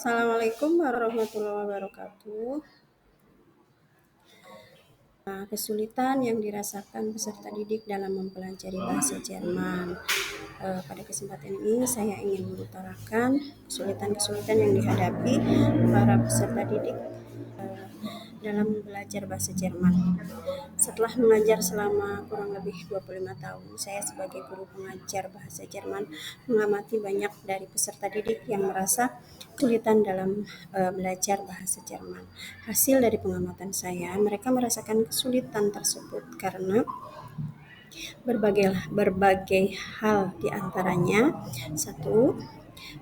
Assalamualaikum warahmatullahi wabarakatuh. Kesulitan yang dirasakan peserta didik dalam mempelajari bahasa Jerman. Pada kesempatan ini saya ingin mengutarakan kesulitan-kesulitan yang dihadapi para peserta didik dalam belajar bahasa Jerman. Setelah mengajar selama kurang lebih 25 tahun, saya sebagai guru pengajar bahasa Jerman mengamati banyak dari peserta didik yang merasa kesulitan dalam belajar bahasa Jerman. Hasil dari pengamatan saya, mereka merasakan kesulitan tersebut karena berbagai hal diantaranya. Satu,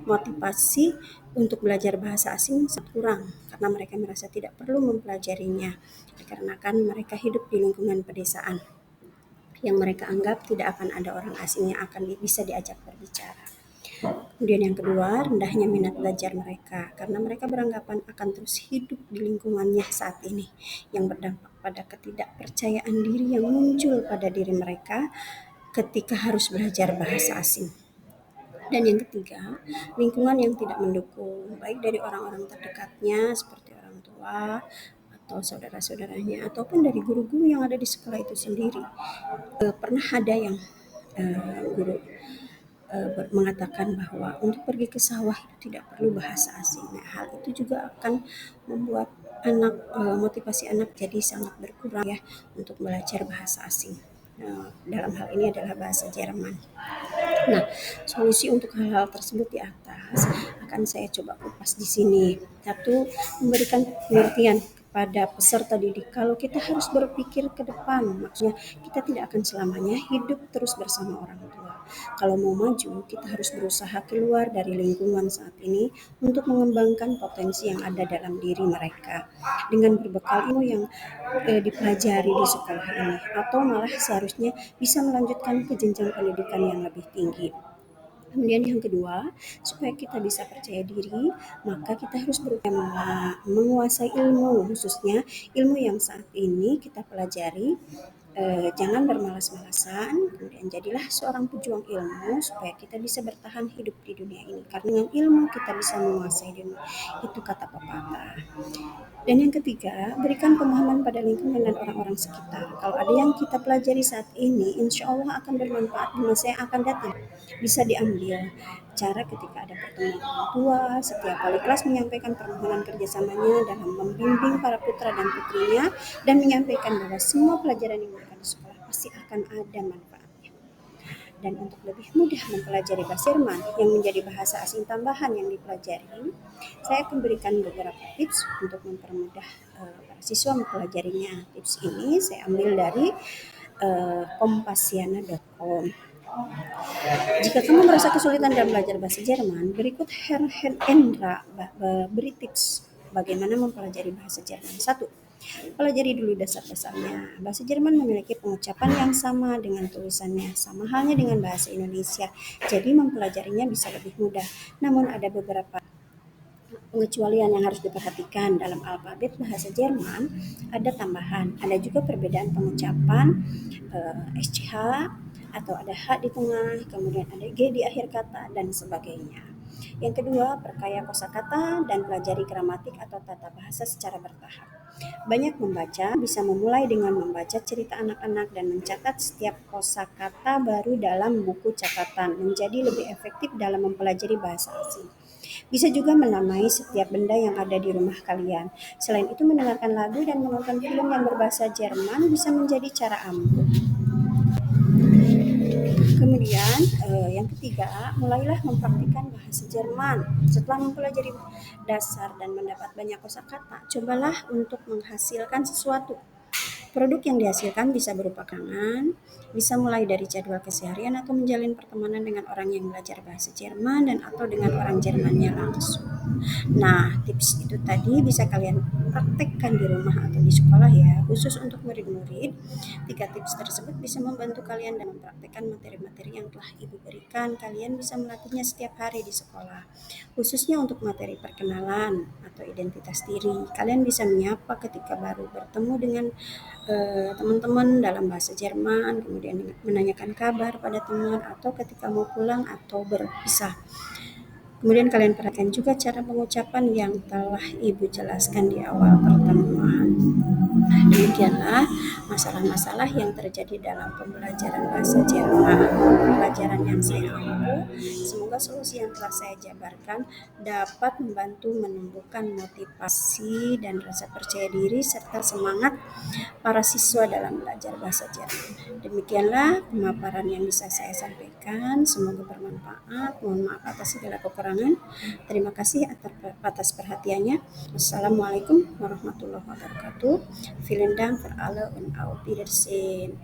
motivasi untuk belajar bahasa asing sangat kurang karena mereka merasa tidak perlu mempelajarinya dikarenakan mereka hidup di lingkungan pedesaan yang mereka anggap tidak akan ada orang asing yang akan bisa diajak berbicara. Kemudian yang kedua, rendahnya minat belajar mereka karena mereka beranggapan akan terus hidup di lingkungannya saat ini yang berdampak pada ketidakpercayaan diri yang muncul pada diri mereka ketika harus belajar bahasa asing. Dan yang ketiga, lingkungan yang tidak mendukung, baik dari orang-orang terdekatnya seperti orang tua atau saudara-saudaranya ataupun dari guru-guru yang ada di sekolah itu sendiri. Pernah ada yang guru mengatakan bahwa untuk pergi ke sawah itu tidak perlu bahasa asing. Nah, hal itu juga akan membuat motivasi anak jadi sangat berkurang ya untuk belajar bahasa asing. Dalam hal ini adalah bahasa Jerman. Nah, solusi untuk hal-hal tersebut di atas akan saya coba kupas di sini. Satu, memberikan pengertian kepada peserta didik kalau kita harus berpikir ke depan, maksudnya kita tidak akan selamanya hidup terus bersama orang tua. Kalau mau maju, kita harus berusaha keluar dari lingkungan saat ini untuk mengembangkan potensi yang ada dalam diri mereka dengan berbekal ilmu yang dipelajari di sekolah ini, atau malah seharusnya bisa melanjutkan ke jenjang pendidikan yang lebih tinggi. Kemudian yang kedua, supaya kita bisa percaya diri, maka kita harus berupaya menguasai ilmu, khususnya ilmu yang saat ini kita pelajari. Jangan bermalas-malasan, kemudian jadilah seorang pejuang ilmu supaya kita bisa bertahan hidup di dunia ini. Karena dengan ilmu kita bisa menguasai dunia. Itu kata pepatah. Dan yang ketiga, berikan pemahaman pada lingkungan dan orang-orang sekitar. Kalau ada yang kita pelajari saat ini, insya Allah akan bermanfaat di masa yang akan datang. Bisa diambil cara ketika ada pertemuan orang tua, setiap kali kelas menyampaikan permohonan kerjasamanya dalam membimbing para putra dan putrinya, dan menyampaikan bahwa semua pelajaran yang mereka di sekolah pasti akan ada manfaatnya. Dan untuk lebih mudah mempelajari bahasa Jerman yang menjadi bahasa asing tambahan yang dipelajari, saya akan berikan beberapa tips untuk mempermudah para siswa mempelajarinya. Tips ini saya ambil dari kompasiana.com. Jika kamu merasa kesulitan dalam belajar bahasa Jerman, berikut Herr Endra beri tips bagaimana mempelajari bahasa Jerman. 1. Pelajari dulu dasar-dasarnya. Bahasa Jerman memiliki pengucapan yang sama dengan tulisannya, sama halnya dengan bahasa Indonesia. Jadi mempelajarinya bisa lebih mudah. Namun ada beberapa pengecualian yang harus diperhatikan dalam alfabet bahasa Jerman. Ada tambahan, ada juga perbedaan pengucapan SCH atau ada H di tengah, kemudian ada G di akhir kata dan sebagainya. Yang kedua, perkaya kosakata dan pelajari gramatik atau tata bahasa secara bertahap. Banyak membaca, bisa memulai dengan membaca cerita anak-anak dan mencatat setiap kosakata baru dalam buku catatan, menjadi lebih efektif dalam mempelajari bahasa asing. Bisa juga menamai setiap benda yang ada di rumah kalian. Selain itu, mendengarkan lagu dan menonton film yang berbahasa Jerman bisa menjadi cara ampuh. Kemudian yang ketiga, mulailah mempraktikkan bahasa Jerman. Setelah mempelajari dasar dan mendapat banyak kosakata, cobalah untuk menghasilkan sesuatu. Produk yang dihasilkan bisa berupa kangen, bisa mulai dari jadwal keseharian atau menjalin pertemanan dengan orang yang belajar bahasa Jerman dan atau dengan orang Jermannya langsung. Nah, tips itu tadi bisa kalian praktekkan di rumah atau di sekolah ya, khusus untuk murid-murid. 3 tips tersebut bisa membantu kalian dalam mempraktekkan materi-materi yang telah Ibu berikan. Kalian bisa melatihnya setiap hari di sekolah. Khususnya untuk materi perkenalan atau identitas diri. Kalian bisa menyapa ketika baru bertemu dengan teman-teman dalam bahasa Jerman, kemudian menanyakan kabar pada teman atau ketika mau pulang atau berpisah. Kemudian kalian perhatikan juga cara pengucapan yang telah Ibu jelaskan di awal pertemuan. Demikianlah masalah-masalah yang terjadi dalam pembelajaran bahasa Jerman. Pelajaran yang saya ampu, semoga solusi yang telah saya jabarkan dapat membantu menumbuhkan motivasi dan rasa percaya diri serta semangat para siswa dalam belajar bahasa Jerman. Demikianlah pemaparan yang bisa saya sampaikan. Semoga bermanfaat. Mohon maaf atas segala kekurangan. Terima kasih atas perhatiannya. Assalamualaikum warahmatullahi wabarakatuh. Vielen Dank für alle und auf Wiedersehen.